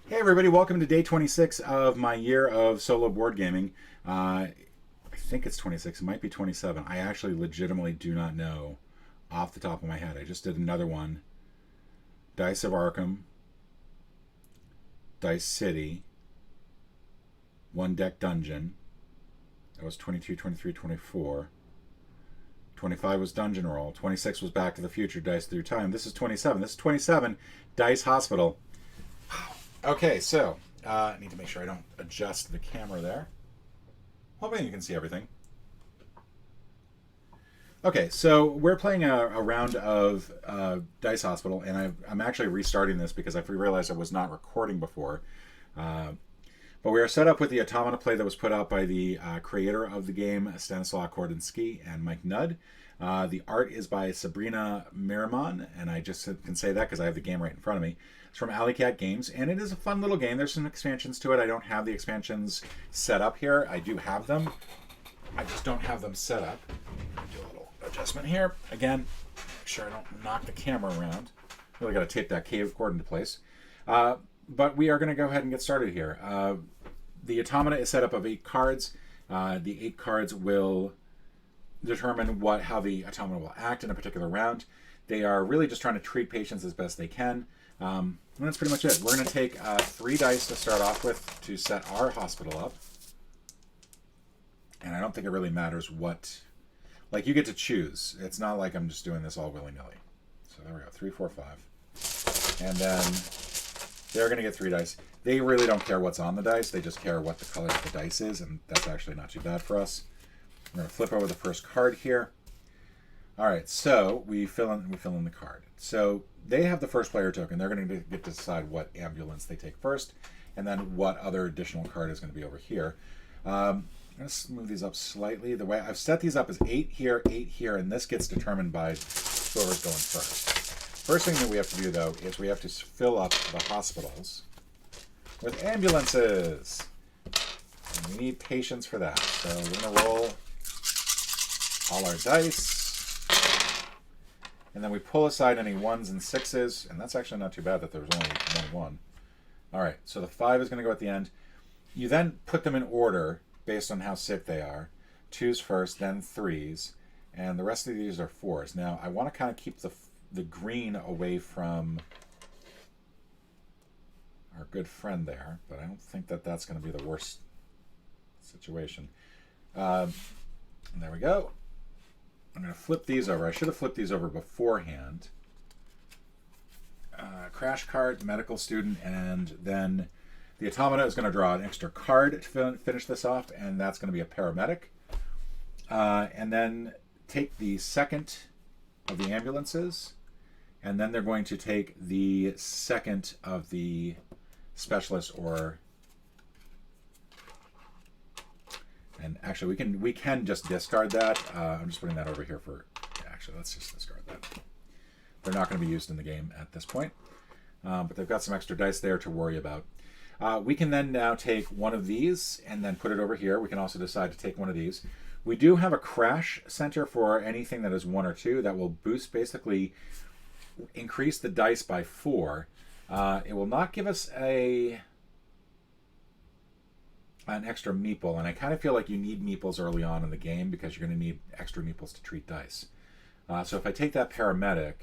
Hey everybody, welcome to day 26 of my year of solo board gaming. I think it's 26, it might be 27. I actually legitimately do not know off the top of my head. I just did another one. Dice of Arkham, Dice City, One Deck Dungeon. That was 22, 23, 24. 25 was Dungeon Roll. 26 was Back to the Future, Dice Through Time. This is 27. This is 27, Dice Hospital. Okay, so I need to make sure I don't adjust the camera there. Hoping you can see everything. Okay, so we're playing a round of Dice Hospital, and I'm actually restarting this because I realized I was not recording before. But we are set up with the automata play that was put out by the creator of the game, Stanislaw Kordinsky and Mike Nudd. The art is by Sabrina Miramon, and I just can say that because I have the game right in front of me. It's from Alley Cat Games, and it is a fun little game. There's some expansions to it. I don't have the expansions set up here. I do have them. I just don't have them set up. Do a little adjustment here. Again, make sure I don't knock the camera around. Really got to tape that cave cord into place. But we are going to go ahead and get started here. The automata is set up of 8 cards. The 8 cards will determine how the automata will act in a particular round. They are really just trying to treat patients as best they can. And that's pretty much it. We're going to take 3 dice to start off with to set our hospital up. And I don't think it really matters what... Like, you get to choose. It's not like I'm just doing this all willy-nilly. So there we go. 3, 4, 5. And then they're going to get 3 dice. They really don't care what's on the dice. They just care what the color of the dice is, and that's actually not too bad for us. We're going to flip over the first card here. All right, so we fill in the card. So they have the first player token. They're going to get to decide what ambulance they take first, and then what other additional card is going to be over here. I'm going to move these up slightly. The way I've set these up is 8 here, and this gets determined by whoever's going first. First thing that we have to do, though, is we have to fill up the hospitals with ambulances. And we need patience for that. So we're going to roll all our dice. And then we pull aside any 1s and 6s. And that's actually not too bad that there was only one 1. All right, so the 5 is going to go at the end. You then put them in order based on how sick they are. 2s first, then 3s. And the rest of these are 4s. Now, I want to kind of keep the green away from our good friend there, but I don't think that that's going to be the worst situation. And there we go. I'm going to flip these over. I should have flipped these over beforehand. Crash cart, medical student, and then the automata is going to draw an extra card to finish this off, and that's going to be a paramedic. And then take the second of the ambulances, and then they're going to take the second of the specialist and actually we can just discard that. I'm just putting that over here for... Actually, let's just discard that. They're not going to be used in the game at this point. But they've got some extra dice there to worry about. We can then now take one of these and then put it over here. We can also decide to take one of these. We do have a crash center for anything that is 1 or 2 that will boost, basically increase the dice by 4. It will not give us an extra meeple, and I kind of feel like you need meeples early on in the game because you're going to need extra meeples to treat dice. So if I take that paramedic,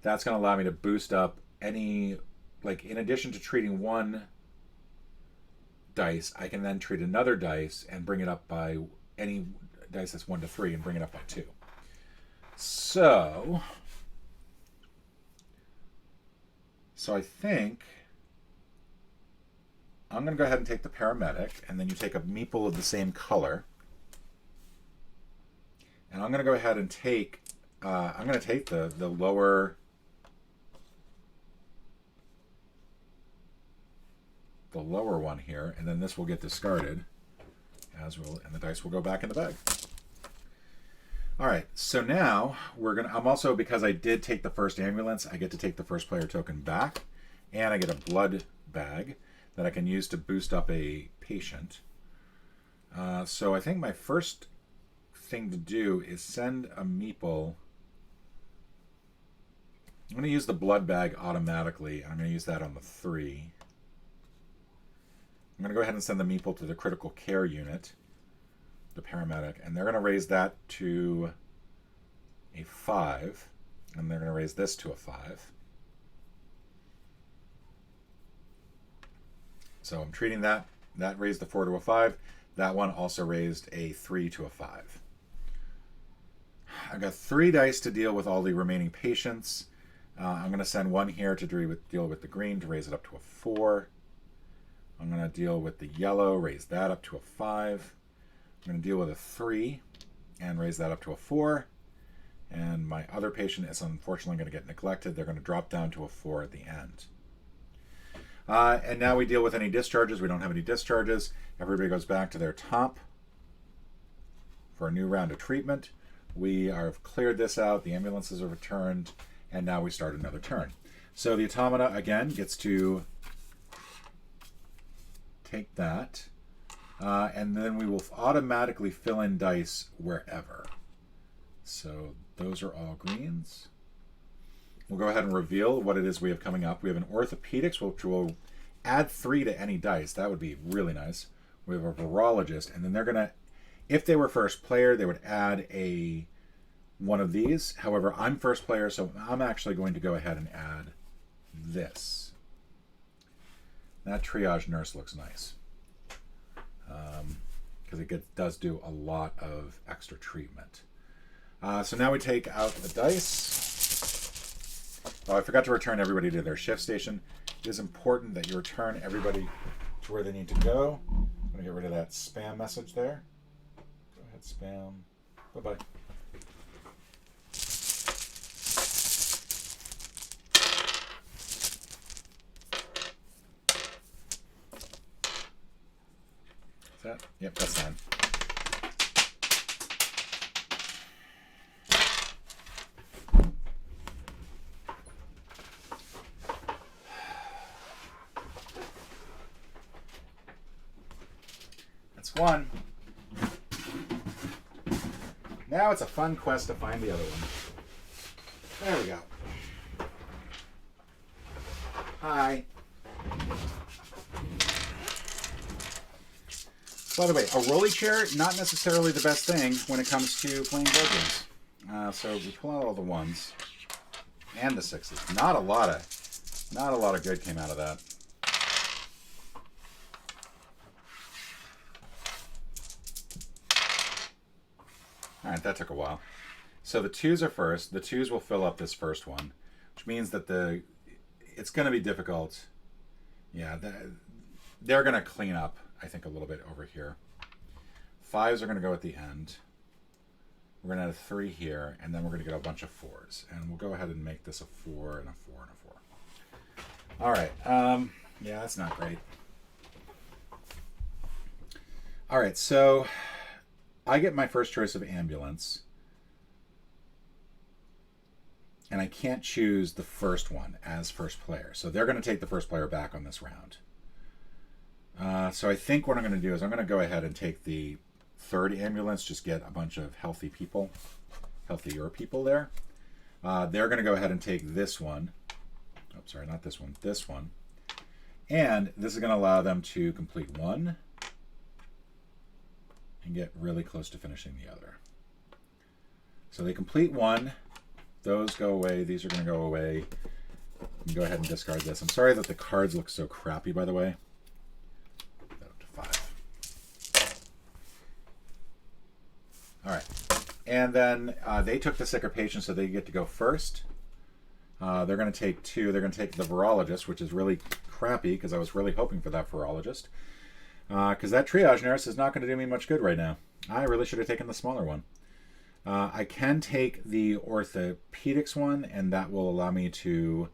that's going to allow me to boost up any, like, in addition to treating 1 dice, I can then treat another dice and bring it up by any dice that's 1 to 3 and bring it up by 2. So I think I'm going to go ahead and take the paramedic, and then you take a meeple of the same color. And I'm going to go ahead and take, the lower, one here, and then this will get discarded, and the dice will go back in the bag. All right, so now I'm also, because I did take the first ambulance, I get to take the first player token back, and I get a blood bag that I can use to boost up a patient. So I think my first thing to do is send a meeple. I'm going to use the blood bag automatically. I'm going to use that on the 3. I'm going to go ahead and send the meeple to the critical care unit, the paramedic, and they're going to raise that to a 5, and they're going to raise this to a 5. So I'm treating that. That raised the 4 to a 5. That one also raised a 3 to a 5. I've got 3 dice to deal with all the remaining patients. I'm going to send 1 here to deal with the green to raise it up to a 4. I'm going to deal with the yellow, raise that up to a 5. I'm going to deal with a 3 and raise that up to a 4. And my other patient is unfortunately going to get neglected. They're going to drop down to a 4 at the end. And now we deal with any discharges. We don't have any discharges. Everybody goes back to their top for a new round of treatment. We have cleared this out. The ambulances are returned. And now we start another turn. So the automata, again, gets to take that. And then we will automatically fill in dice wherever. So those are all greens. We'll go ahead and reveal what it is we have coming up. We have an orthopedics, which will add 3 to any dice. That would be really nice. We have a virologist, and then they're going to, if they were first player, they would add one of these. However, I'm first player, so I'm actually going to go ahead and add this. That triage nurse looks nice. Because it does do a lot of extra treatment. So now we take out the dice. Oh, I forgot to return everybody to their shift station. It is important that you return everybody to where they need to go. I'm going to get rid of that spam message there. Go ahead, spam. Bye-bye. Is that? Yep, that's fine. One. Now it's a fun quest to find the other one. There we go. Hi. By the way, a rolly chair, not necessarily the best thing when it comes to playing board games. So we pull out all the 1s and the 6s. Not a lot of good came out of that. All right, that took a while. So the 2s are first. The 2s will fill up this first one, which means that it's going to be difficult. Yeah, they're going to clean up, I think, a little bit over here. 5s are going to go at the end. We're going to add a 3 here, and then we're going to get a bunch of 4s. And we'll go ahead and make this a 4 and a 4 and a 4. All right. Yeah, that's not great. All right, so I get my first choice of ambulance, and I can't choose the first one as first player. So they're going to take the first player back on this round. So I think what I'm going to do is I'm going to go ahead and take the 3rd ambulance, just get a bunch of healthier people there. They're going to go ahead and take this one. Oh, sorry, not this one, this one. And this is going to allow them to complete 1. And get really close to finishing the other. So they complete 1. Those go away. These are going to go away. You can go ahead and discard this. I'm sorry that the cards look so crappy, by the way. Put that up to 5. All right. And then they took the sicker patient, so they get to go first. They're going to take 2. They're going to take the virologist, which is really crappy because I was really hoping for that virologist. Because that triage nurse is not going to do me much good right now. I really should have taken the smaller one. I can take the orthopedics one, and that will allow me to...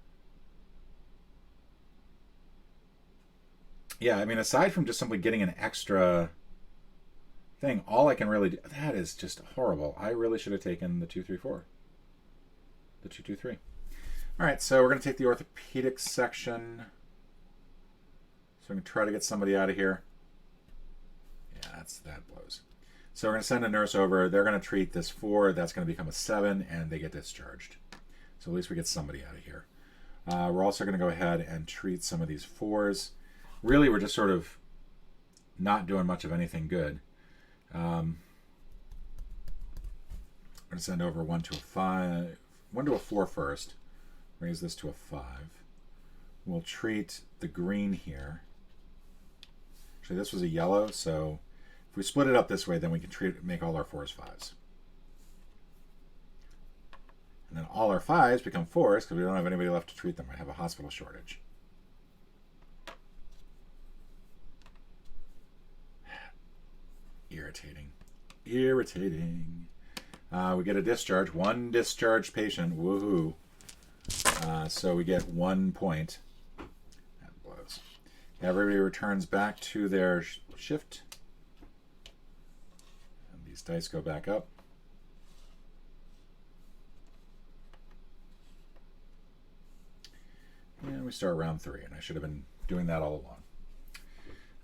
Yeah, I mean, aside from just simply getting an extra thing, all I can really do... That is just horrible. I really should have taken the 2, 3, 4. The 2, 2, 3. All right, so we're going to take the orthopedics section. So I'm going to try to get somebody out of here. Yeah, that blows. So we're going to send a nurse over. They're going to treat this 4. That's going to become a 7, and they get discharged. So at least we get somebody out of here. We're also going to go ahead and treat some of these 4s. Really, we're just sort of not doing much of anything good. I'm going to send over 1 to a 5, 1 to a 4 first. Raise this to a 5. We'll treat the green here. Actually, this was a yellow, so if we split it up this way, then we can make all our 4s 5s. And then all our 5s become 4s because we don't have anybody left to treat them. I have a hospital shortage. Irritating. Irritating. We get a discharge. 1 discharged patient. Woohoo. So we get 1 point. That blows. Everybody returns back to their shift. And these dice go back up. And we start round 3. And I should have been doing that all along.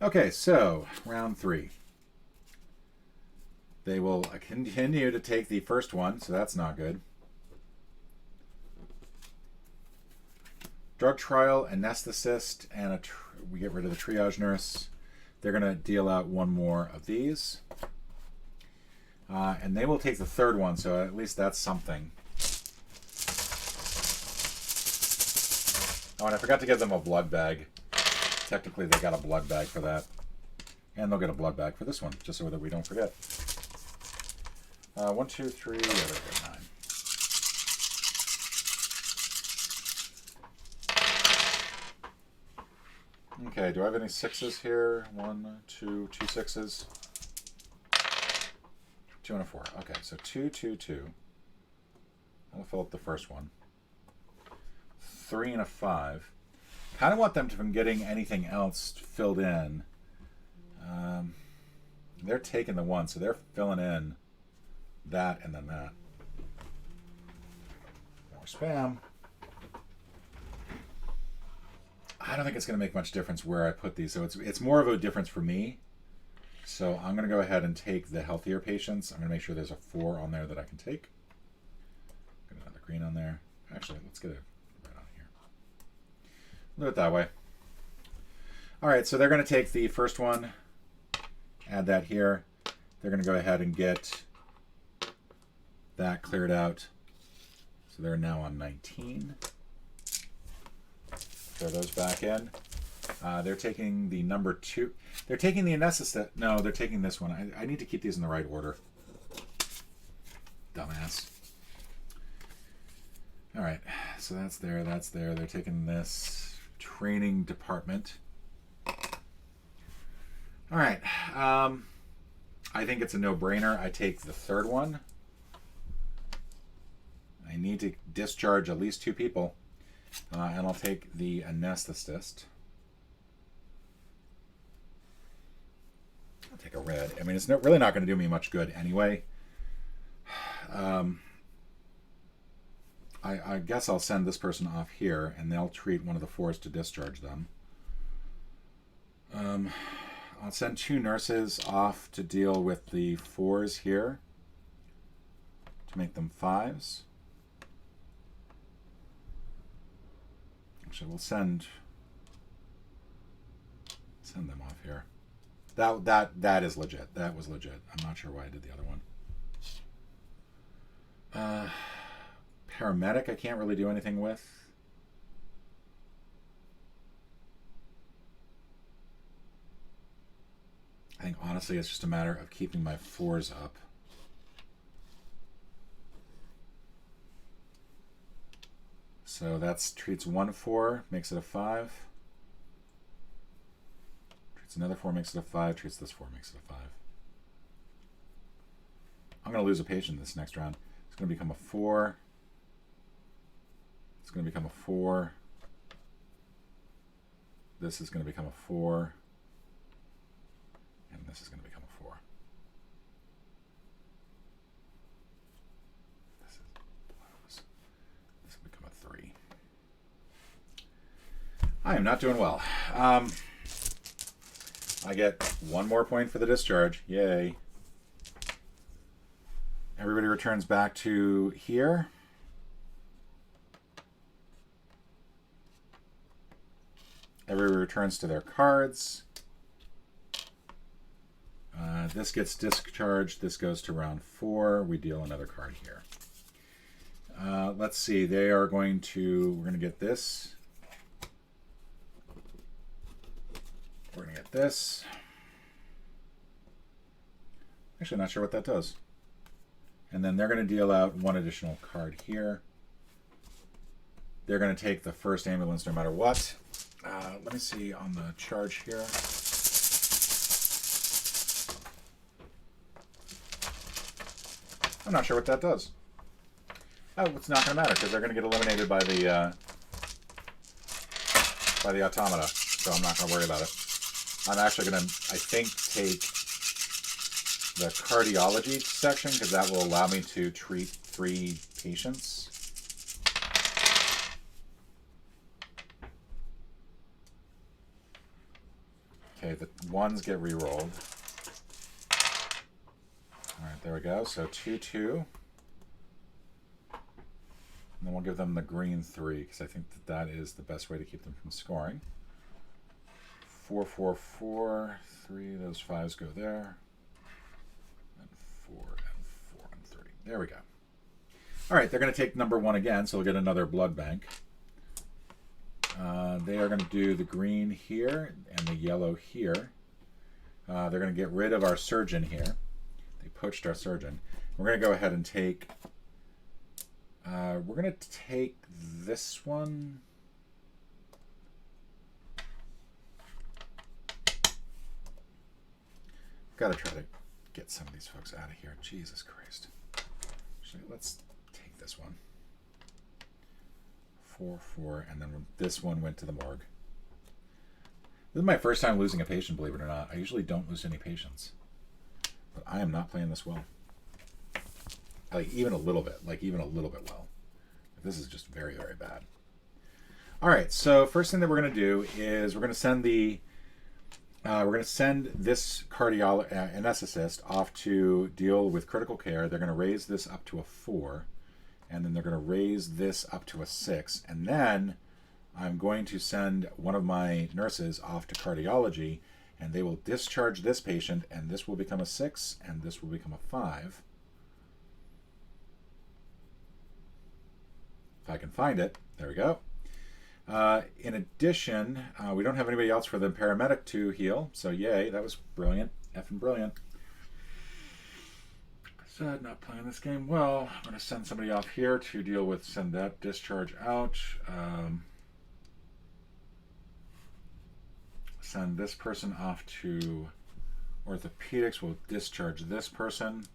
Okay, so round 3. They will continue to take the first one, so that's not good. Drug trial, anesthetist, and we get rid of the triage nurse. They're going to deal out 1 more of these. And they will take the 3rd one, so at least that's something. Oh, and I forgot to give them a blood bag. Technically, they got a blood bag for that. And they'll get a blood bag for this one, just so that we don't forget. 1, 2, 3, yeah, there we go, 9. Okay, do I have any 6s here? 1, 2, 2 6s. 2 and a 4. Okay, so 2, 2, 2. I'll fill up the first one. 3 and a 5. Kind of want them from getting anything else filled in. They're taking the 1, so they're filling in that and then that. More spam. I don't think it's going to make much difference where I put these, so it's more of a difference for me. So I'm going to go ahead and take the healthier patients. I'm going to make sure there's a 4 on there that I can take. Get another green on there. Actually, let's get it right on here. Do it that way. All right, so they're going to take the first one, add that here. They're going to go ahead and get that cleared out. So they're now on 19. Throw those back in. They're taking the number 2. They're taking the anesthetist. No, they're taking this one. I need to keep these in the right order. Dumbass. All right, so that's there. That's there. They're taking this training department. All right. I think it's a no-brainer. I take the 3rd one. I need to discharge at least 2 people. And I'll take the anesthetist. I'll take a red. I mean, it's really not going to do me much good anyway. I guess I'll send this person off here, and they'll treat one of the 4s to discharge them. I'll send 2 nurses off to deal with the 4s here to make them 5s. Actually, we'll send them off here. That is legit. That was legit. I'm not sure why I did the other one. Paramedic, I can't really do anything with. I think honestly it's just a matter of keeping my 4s up. So that's treats 1 4, makes it a 5. Treats another 4, makes it a 5. Treats this 4, makes it a 5. I'm going to lose a patient this next round. It's going to become a 4. It's going to become a 4. This is going to become a 4. And this is going to become a 4. This is blows. This will become a 3. I am not doing well. I get 1 more point for the discharge. Yay. Everybody returns back to here. Everybody returns to their cards. This gets discharged. This goes to round 4. We deal another card here. Let's see. They are going to... We're going to get this. We're going to get this. Actually, not sure what that does. And then they're going to deal out 1 additional card here. They're going to take the first ambulance no matter what. Let me see on the charge here. I'm not sure what that does. Oh, it's not going to matter because they're going to get eliminated by the automata, so I'm not going to worry about it. I'm actually going to, I think, take the cardiology section because that will allow me to treat 3 patients. Okay, the 1s get re-rolled. All right, there we go. So 2-2. And then we'll give them the green 3 because I think that is the best way to keep them from scoring. 4-4-4. 3. Those 5s go there. And 4 and 4 and 3. There we go. All right, they're going to take number 1 again, so we'll get another blood bank. They are going to do the green here and the yellow here. They're going to get rid of our surgeon here. They poached our surgeon. We're going to go ahead and take... we're going to take this one. Got to try to get some of these folks out of here. Jesus Christ. Actually, let's take this one. 4-4, and then this one went to the morgue. This is my first time losing a patient, believe it or not. I usually don't lose any patients. But I am not playing this well. Like, even a little bit. Like, even a little bit well. This is just very, very bad. All right, so first thing that we're going to do is we're going to send the... we're going to send this anesthetist off to deal with critical care. They're going to raise this up to a 4. And then they're going to raise this up to a 6. And then I'm going to send one of my nurses off to cardiology, and they will discharge this patient, and this will become a 6, and this will become a 5. If I can find it. There we go. In addition, we don't have anybody else for the paramedic to heal, so yay, that was brilliant. Effing brilliant. Said not playing this game well. I'm going to send somebody off here to deal with, send that discharge out. Send this person off to orthopedics. We'll discharge this person.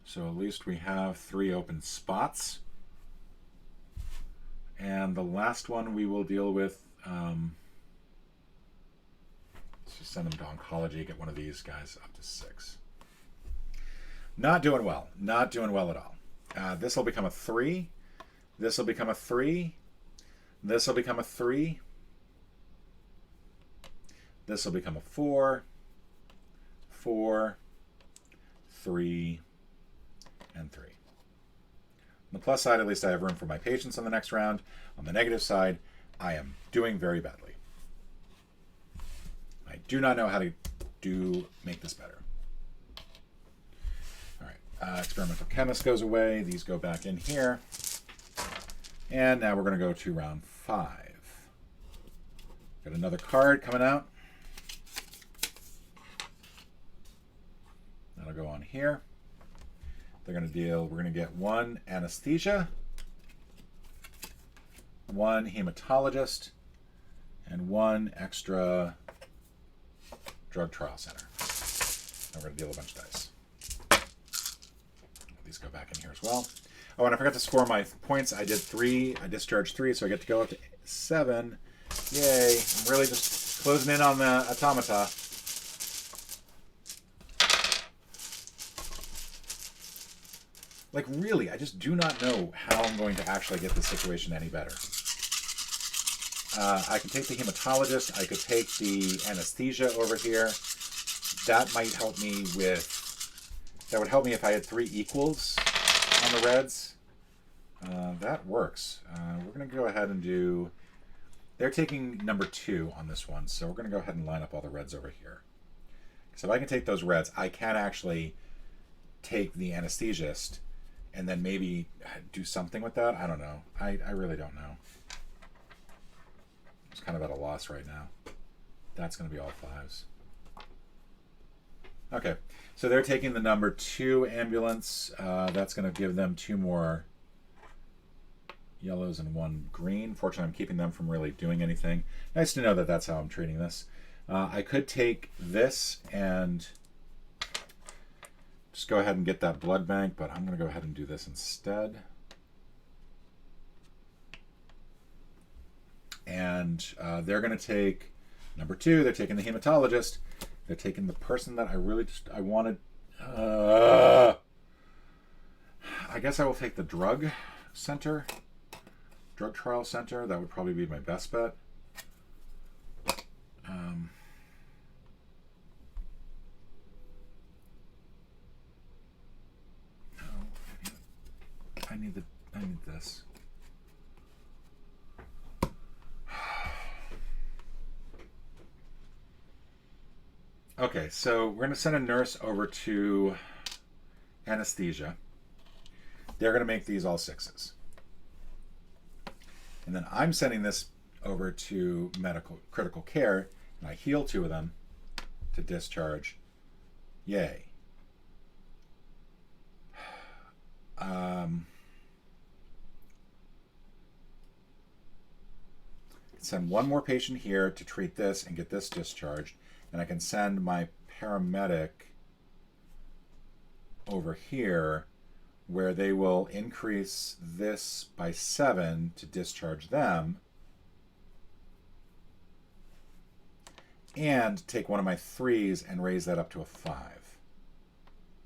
So at least we have 3 open spots. And the last one we will deal with, let's just send them to oncology, get one of these guys up to 6. Not doing well. Not doing well at all. This will become a 3. This will become a 3. This will become a 3. This will become a 4. 4. 3. And 3. On the plus side, at least I have room for my patients on the next round. On the negative side, I am doing very badly. I do not know how to make this better. Experimental chemist goes away. These go back in here. And now we're going to go to round 5. Got another card coming out. That'll go on here. They're going to deal, we're going to get 1 anesthesia, 1 hematologist, and 1 extra drug trial center. And we're going to deal a bunch of dice. These go back in here as well. Oh, and I forgot to score my points. I did 3. I discharged 3, so I get to go up to 7. Yay. I'm really just closing in on the automata. Like, really, I just do not know how I'm going to actually get this situation any better. I can take the hematologist. I could take the anesthesia over here. That might help me with... That would help me if I had 3 equals on the reds. That works. We're going to go ahead and do... They're taking number 2 on this one, so we're going to go ahead and line up all the reds over here. So if I can take those reds, I can actually take the anesthesiast and then maybe do something with that. I don't know. I really don't know. I'm just kind of at a loss right now. That's going to be all 5s. Okay, so they're taking the number 2 ambulance. That's going to give them 2 more yellows and 1 green. Fortunately, I'm keeping them from really doing anything. Nice to know that that's how I'm treating this. I could take this and just go ahead and get that blood bank, but I'm going to go ahead and do this instead. And they're going to take number 2. They're taking the hematologist. They're taking the person that I wanted. I guess I will take the drug trial center. That would probably be my best bet. I need this. Okay, so we're going to send a nurse over to anesthesia. They're going to make these all 6s. And then I'm sending this over to critical care, and I heal 2 of them to discharge. Yay. Send 1 more patient here to treat this and get this discharged. And I can send my paramedic over here where they will increase this by 7 to discharge them. And take one of my 3s and raise that up to a 5.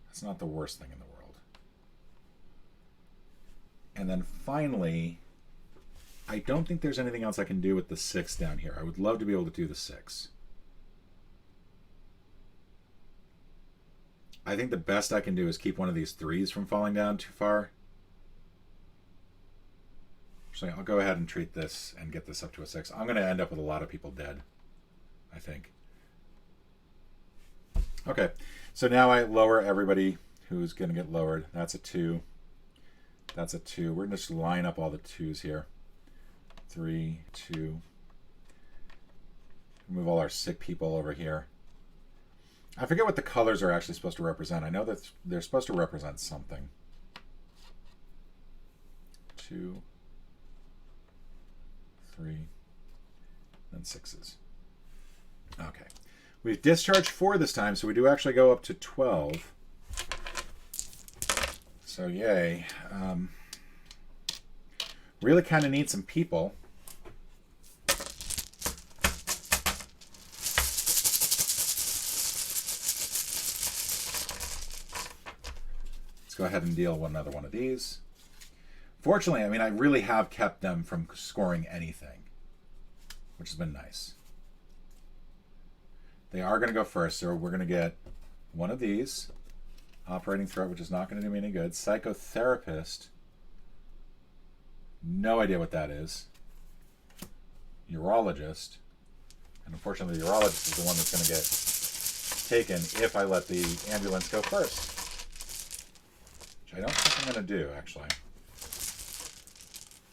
That's not the worst thing in the world. And then finally, I don't think there's anything else I can do with the 6 down here. I would love to be able to do the 6. I think the best I can do is keep one of these 3s from falling down too far. So I'll go ahead and treat this and get this up to a 6. I'm going to end up with a lot of people dead, I think. Okay, so now I lower everybody who's going to get lowered. That's a 2. That's a 2. We're going to just line up all the 2s here. 3, 2. Move all our sick people over here. I forget what the colors are actually supposed to represent. I know that they're supposed to represent something. 2, 3, and 6s. Okay. We've discharged 4 this time, so we do actually go up to 12. So yay. Really kind of need some people. Go ahead and deal another one of these. Fortunately, I mean, I really have kept them from scoring anything, which has been nice. They are going to go first, so we're going to get one of these. Operating threat, which is not going to do me any good. Psychotherapist. No idea what that is. Urologist. And unfortunately, the urologist is the one that's going to get taken if I let the ambulance go first. Which I don't think I'm going to do, actually.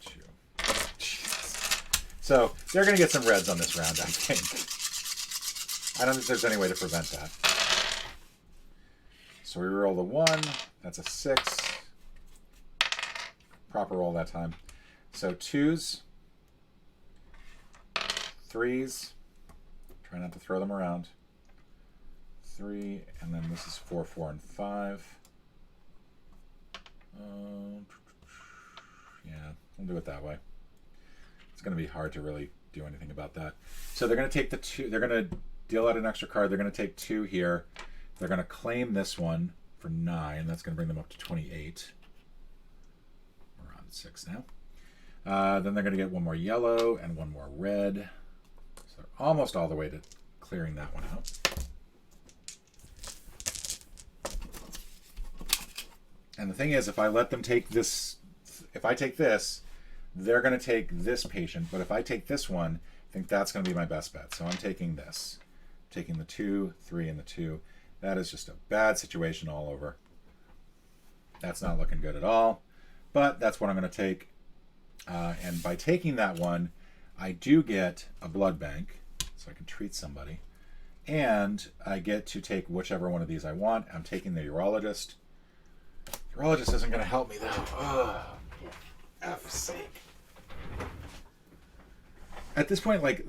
2. Jeez. So they're going to get some reds on this round, I think. I don't think there's any way to prevent that. So we roll the 1. That's a 6. Proper roll that time. So 2s. 3s. Try not to throw them around. 3, and then this is 4, 4, and 5. Yeah, we'll do it that way. It's going to be hard to really do anything about that. So they're going to take the 2. They're going to deal out an extra card. They're going to take 2 here. They're going to claim this one for 9. That's going to bring them up to 28. We're on 6 now. Then they're going to get 1 more yellow and 1 more red. So they're almost all the way to clearing that one out. And the thing is, if I let them take this, if I take this, they're going to take this patient. But if I take this one, I think that's going to be my best bet. So I'm taking this taking the 2, 3, and the 2. That is just a bad situation all over. That's not looking good at all. But that's what I'm going to take. And by taking that one, I do get a blood bank, so I can treat somebody. And I get to take whichever one of these I want. I'm taking the urologist. Urologist isn't going to help me, though. Oh, for F's sake. At this point, like,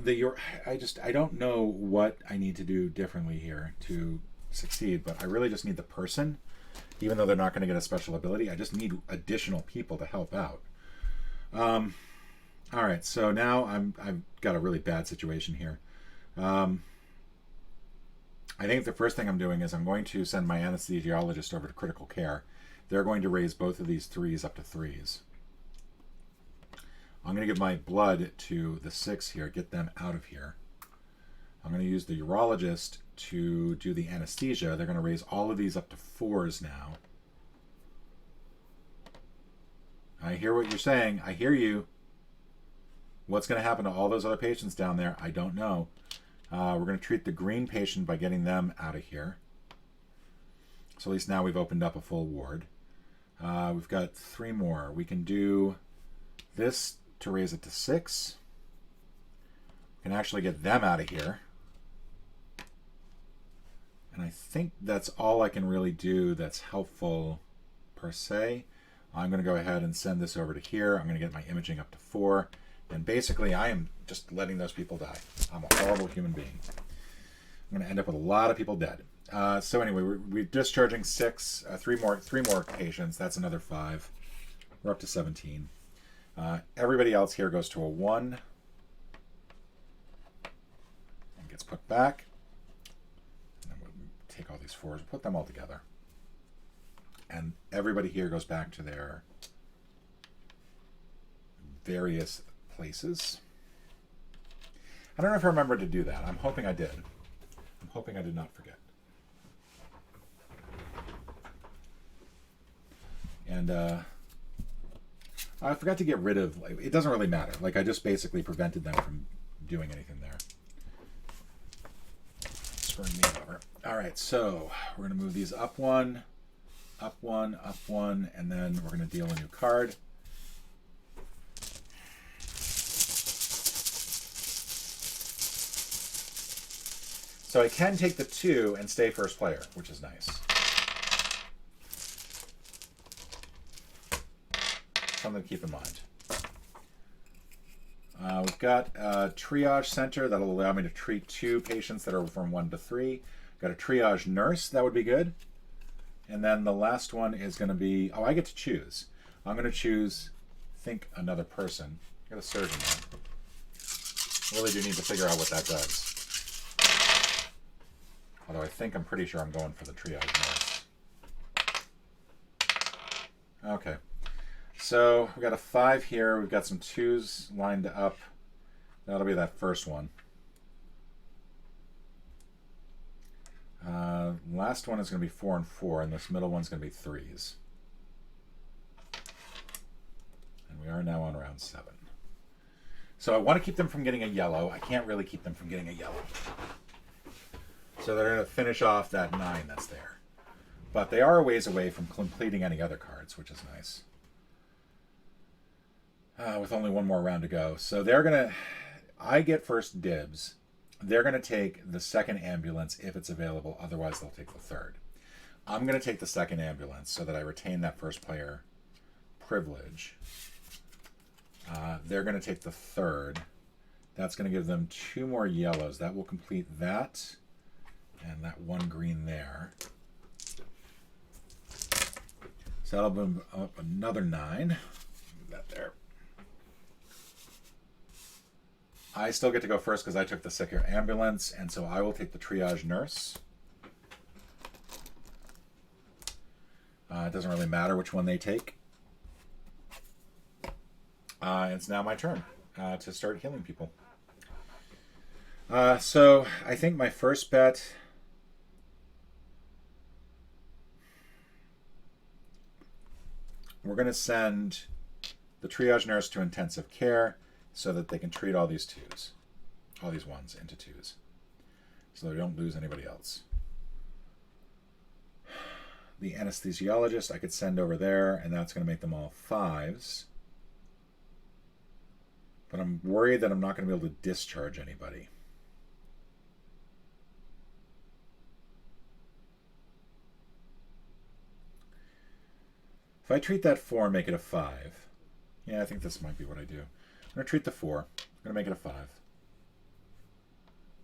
I don't know what I need to do differently here to succeed, but I really just need the person. Even though they're not going to get a special ability, I just need additional people to help out. All right, so now I've got a really bad situation here. I think the first thing I'm doing is I'm going to send my anesthesiologist over to critical care. They're going to raise both of these 3s up to 3s. I'm going to give my blood to the 6 here, get them out of here. I'm going to use the urologist to do the anesthesia. They're going to raise all of these up to 4s now. I hear what you're saying. I hear you. What's going to happen to all those other patients down there? I don't know. We're going to treat the green patient by getting them out of here. So at least now we've opened up a full ward. We've got 3 more. We can do this to raise it to 6. We can actually get them out of here. And I think that's all I can really do that's helpful per se. I'm going to go ahead and send this over to here. I'm going to get my imaging up to 4. And basically, I am just letting those people die. I'm a horrible human being. I'm going to end up with a lot of people dead. So anyway, we're discharging 6, 3 more patients. That's another 5. We're up to 17. Everybody else here goes to a 1 and gets put back. And then we'll take all these 4s, put them all together. And everybody here goes back to their various places. I don't know if I remember to do that. I'm hoping I did. I'm hoping I did not forget. And I forgot to get rid of, like, it doesn't really matter. Like, I just basically prevented them from doing anything there. Screwing me over. All right, so we're going to move these up 1, up 1, up 1, and then we're going to deal a new card. So I can take the 2 and stay first player, which is nice. Something to keep in mind. We've got a triage center that'll allow me to treat 2 patients that are from 1 to 3. Got a triage nurse, that would be good. And then the last one is going to be, I get to choose. I'm going to choose, think, another person. Got a surgeon there. Really do need to figure out what that does. Although I think I'm pretty sure I'm going for the triage nurse. Okay. So we've got a 5 here. We've got some 2s lined up. That'll be that first one. Last one is going to be 4 and 4, and this middle one's going to be 3s. And we are now on round 7. So I want to keep them from getting a yellow. I can't really keep them from getting a yellow. So they're going to finish off that 9 that's there. But they are a ways away from completing any other cards, which is nice. With only 1 more round to go. So they're going to... I get first dibs. They're going to take the 2nd ambulance if it's available. Otherwise, they'll take the 3rd. I'm going to take the 2nd ambulance so that I retain that first player privilege. They're going to take the 3rd. That's going to give them 2 more yellows. That will complete that. And that 1 green there. So that'll move up another 9. Move that there. I still get to go first because I took the 2nd ambulance, and so I will take the triage nurse. It doesn't really matter which one they take. It's now my turn to start healing people. So I think my first bet... We're going to send the triage nurse to intensive care so that they can treat all these 2s, all these 1s into 2s. so they don't lose anybody else. The anesthesiologist I could send over there, and that's going to make them all 5s. But I'm worried that I'm not going to be able to discharge anybody. If I treat that 4 and make it a 5, yeah, I think this might be what I do. I'm going to treat the 4. I'm going to make it a 5.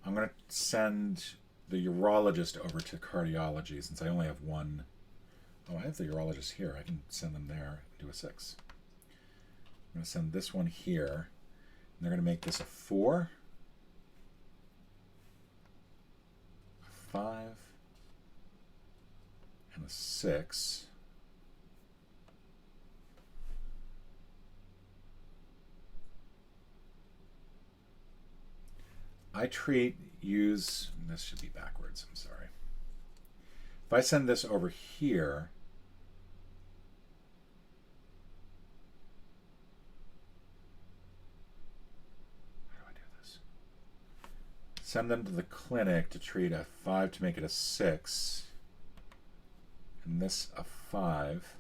I'm going to send the urologist over to cardiology since I only have one. Oh, I have the urologist here. I can send them there and do a 6. I'm going to send this one here. And they're going to make this a 4, a 5, and a 6. I treat, use, this should be backwards, I'm sorry. If I send this over here, how do I do this? Send them to the clinic to treat a 5 to make it a 6, and this a 5.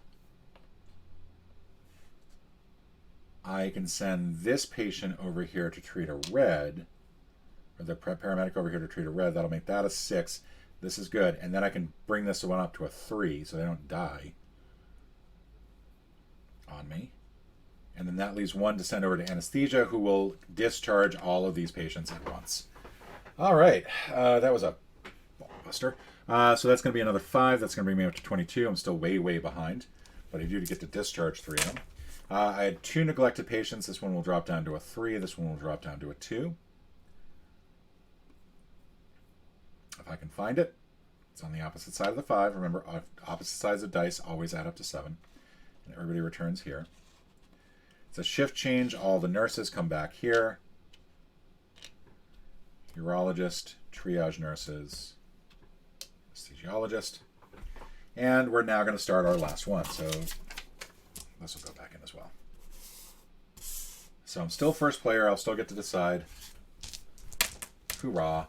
I can send this patient over here to treat a red, or the paramedic over here to treat a red. That'll make that a 6. This is good. And then I can bring this one up to a 3 so they don't die on me. And then that leaves 1 to send over to anesthesia, who will discharge all of these patients at once. All right. That was a buster. So that's going to be another 5. That's going to bring me up to 22. I'm still way, way behind. But I do get to discharge 3 of them. I had 2 neglected patients. This one will drop down to a 3. This one will drop down to a 2. If I can find it, it's on the opposite side of the 5. Remember, opposite sides of dice always add up to 7. And everybody returns here. It's a shift change. All the nurses come back here. Urologist, triage nurses, anesthesiologist. And we're now going to start our last one. So this will go back in as well. So I'm still first player. I'll still get to decide. Hoorah.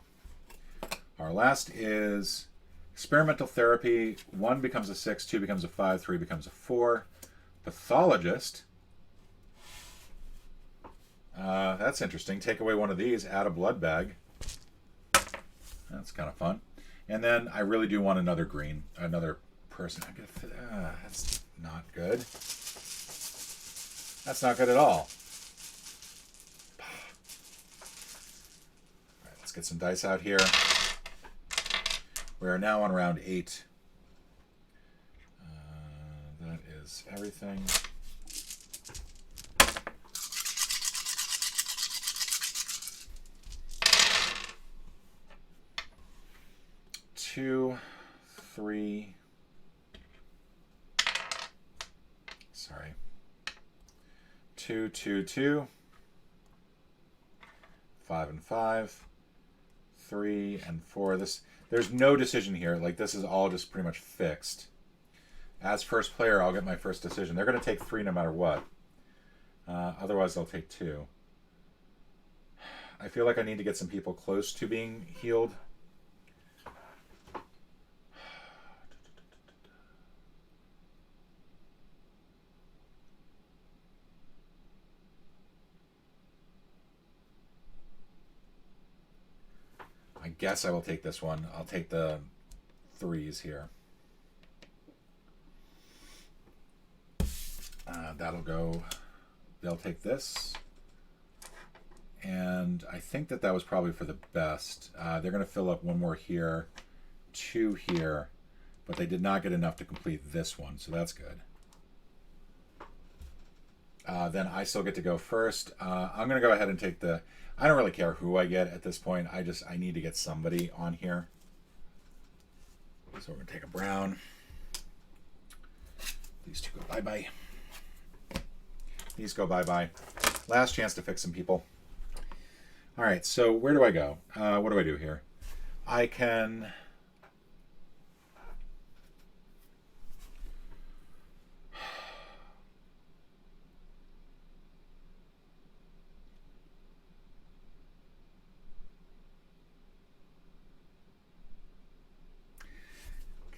Our last is experimental therapy. 1 becomes a 6, 2 becomes a 5, 3 becomes a 4. Pathologist. That's interesting. Take away one of these, add a blood bag. That's kind of fun. And then I really do want another green, another person. That's not good. That's not good at all. All right, let's get some dice out here. We are now on round 8. That is everything. Two, 3. Sorry. 2, 2, 2. 5 and 5. 3 and 4. There's no decision here. Like, this is all just pretty much fixed. As first player, I'll get my first decision. They're going to take 3 no matter what. Otherwise, they'll take 2. I feel like I need to get some people close to being healed. I guess I will take this one. I'll take the 3s here. That'll go. They'll take this. And I think that was probably for the best. They're going to fill up 1 more here, 2 here, but they did not get enough to complete this one, so that's good. Then I still get to go first. I'm going to go ahead and take the... I don't really care who I get at this point. I need to get somebody on here. So we're going to take a brown. These 2 go bye-bye. These go bye-bye. Last chance to fix some people. All right, so where do I go? What do I do here? I can...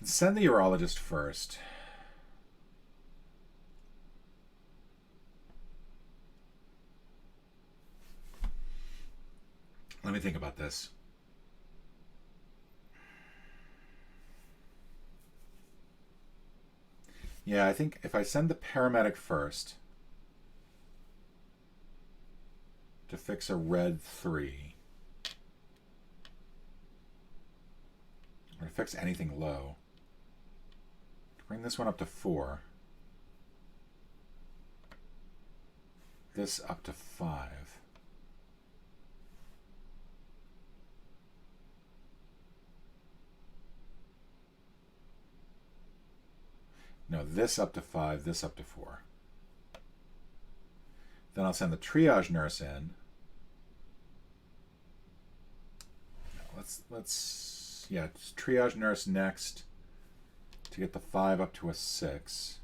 can send the urologist first. Let me think about this. Yeah, I think if I send the paramedic first to fix a red 3, or to fix anything low, to bring this one up to 4, this up to 5. No, this up to 5, this up to 4. Then I'll send the triage nurse in. No, let's triage nurse next to get the 5 up to a 6.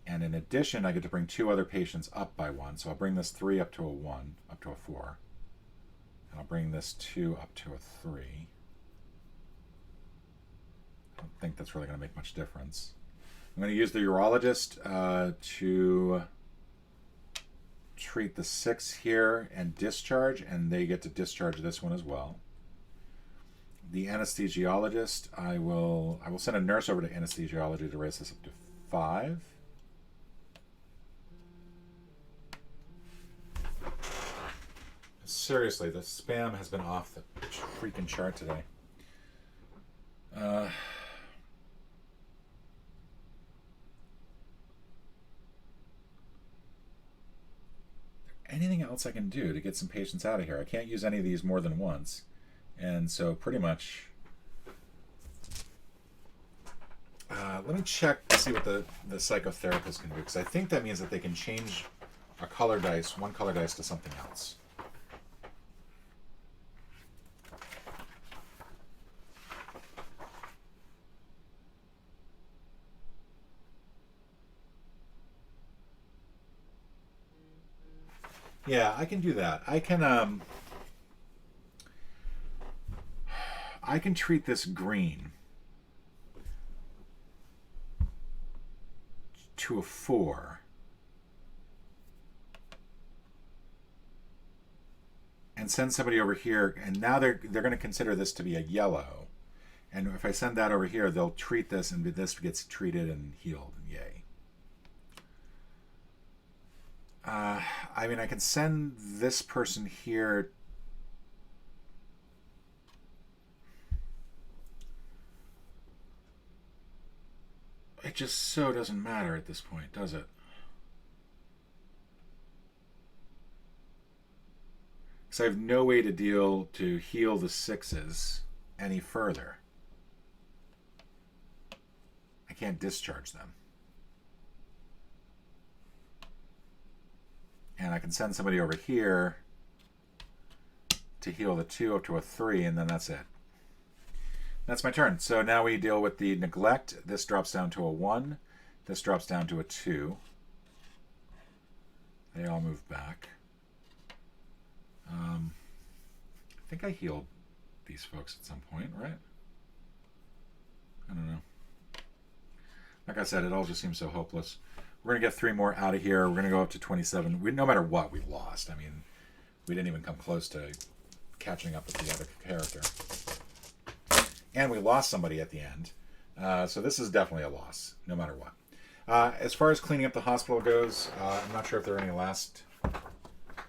And in addition, I get to bring 2 other patients up by 1. So I'll bring this 3 up to a 1, up to a 4. And I'll bring this 2 up to a 3. I don't think that's really going to make much difference. I'm going to use the urologist to treat the 6 here and discharge, and they get to discharge this one as well. The anesthesiologist, I will send a nurse over to anesthesiology to raise this up to 5. Seriously, the spam has been off the freaking chart today. Anything else I can do to get some patients out of here? I can't use any of these more than once. And so pretty much... let me check to see what the psychotherapist can do, because I think that means that they can change a color dice, one color dice, to something else. Yeah, I can do that. I can treat this green to a 4. And send somebody over here, and now they're going to consider this to be a yellow. And if I send that over here, they'll treat this, and this gets treated and healed. Yay. I mean, I can send this person here. It just so doesn't matter at this point, does it? Because I have no way to heal the 6s any further. I can't discharge them. And I can send somebody over here to heal the 2 up to a 3, and then that's it. That's my turn. So now we deal with the neglect. This drops down to a 1. This drops down to a 2. They all move back. I think I healed these folks at some point, right? I don't know. Like I said, it all just seems so hopeless. We're going to get 3 more out of here. We're going to go up to 27. No matter what, we lost. I mean, we didn't even come close to catching up with the other character. And we lost somebody at the end. So this is definitely a loss, no matter what. As far as cleaning up the hospital goes, I'm not sure if there are any last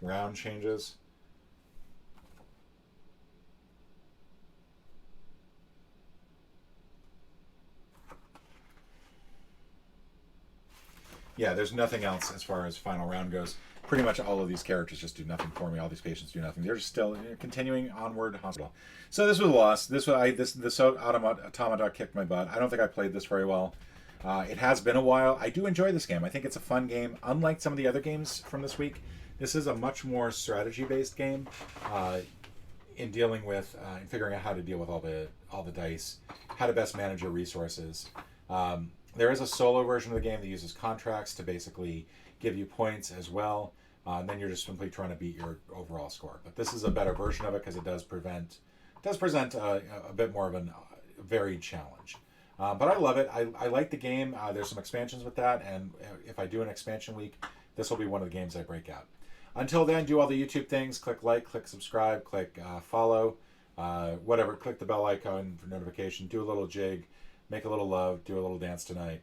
round changes. Yeah, there's nothing else as far as final round goes. Pretty much all of these characters just do nothing for me. All these patients do nothing. They're just still continuing onward hospital. So this was a loss. This automata kicked my butt. I don't think I played this very well. It has been a while. I do enjoy this game. I think it's a fun game. Unlike some of the other games from this week, this is a much more strategy-based game in dealing with and figuring out how to deal with all the dice, how to best manage your resources. There is a solo version of the game that uses contracts to basically give you points as well. And then you're just simply trying to beat your overall score. But this is a better version of it because it does present a bit more of a varied challenge. But I love it. I like the game. There's some expansions with that, and if I do an expansion week, this will be one of the games I break out. Until then, do all the YouTube things. Click like, click subscribe, click follow, whatever. Click the bell icon for notification. Do a little jig, make a little love, do a little dance tonight.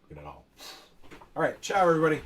Get it all. All right, ciao, everybody.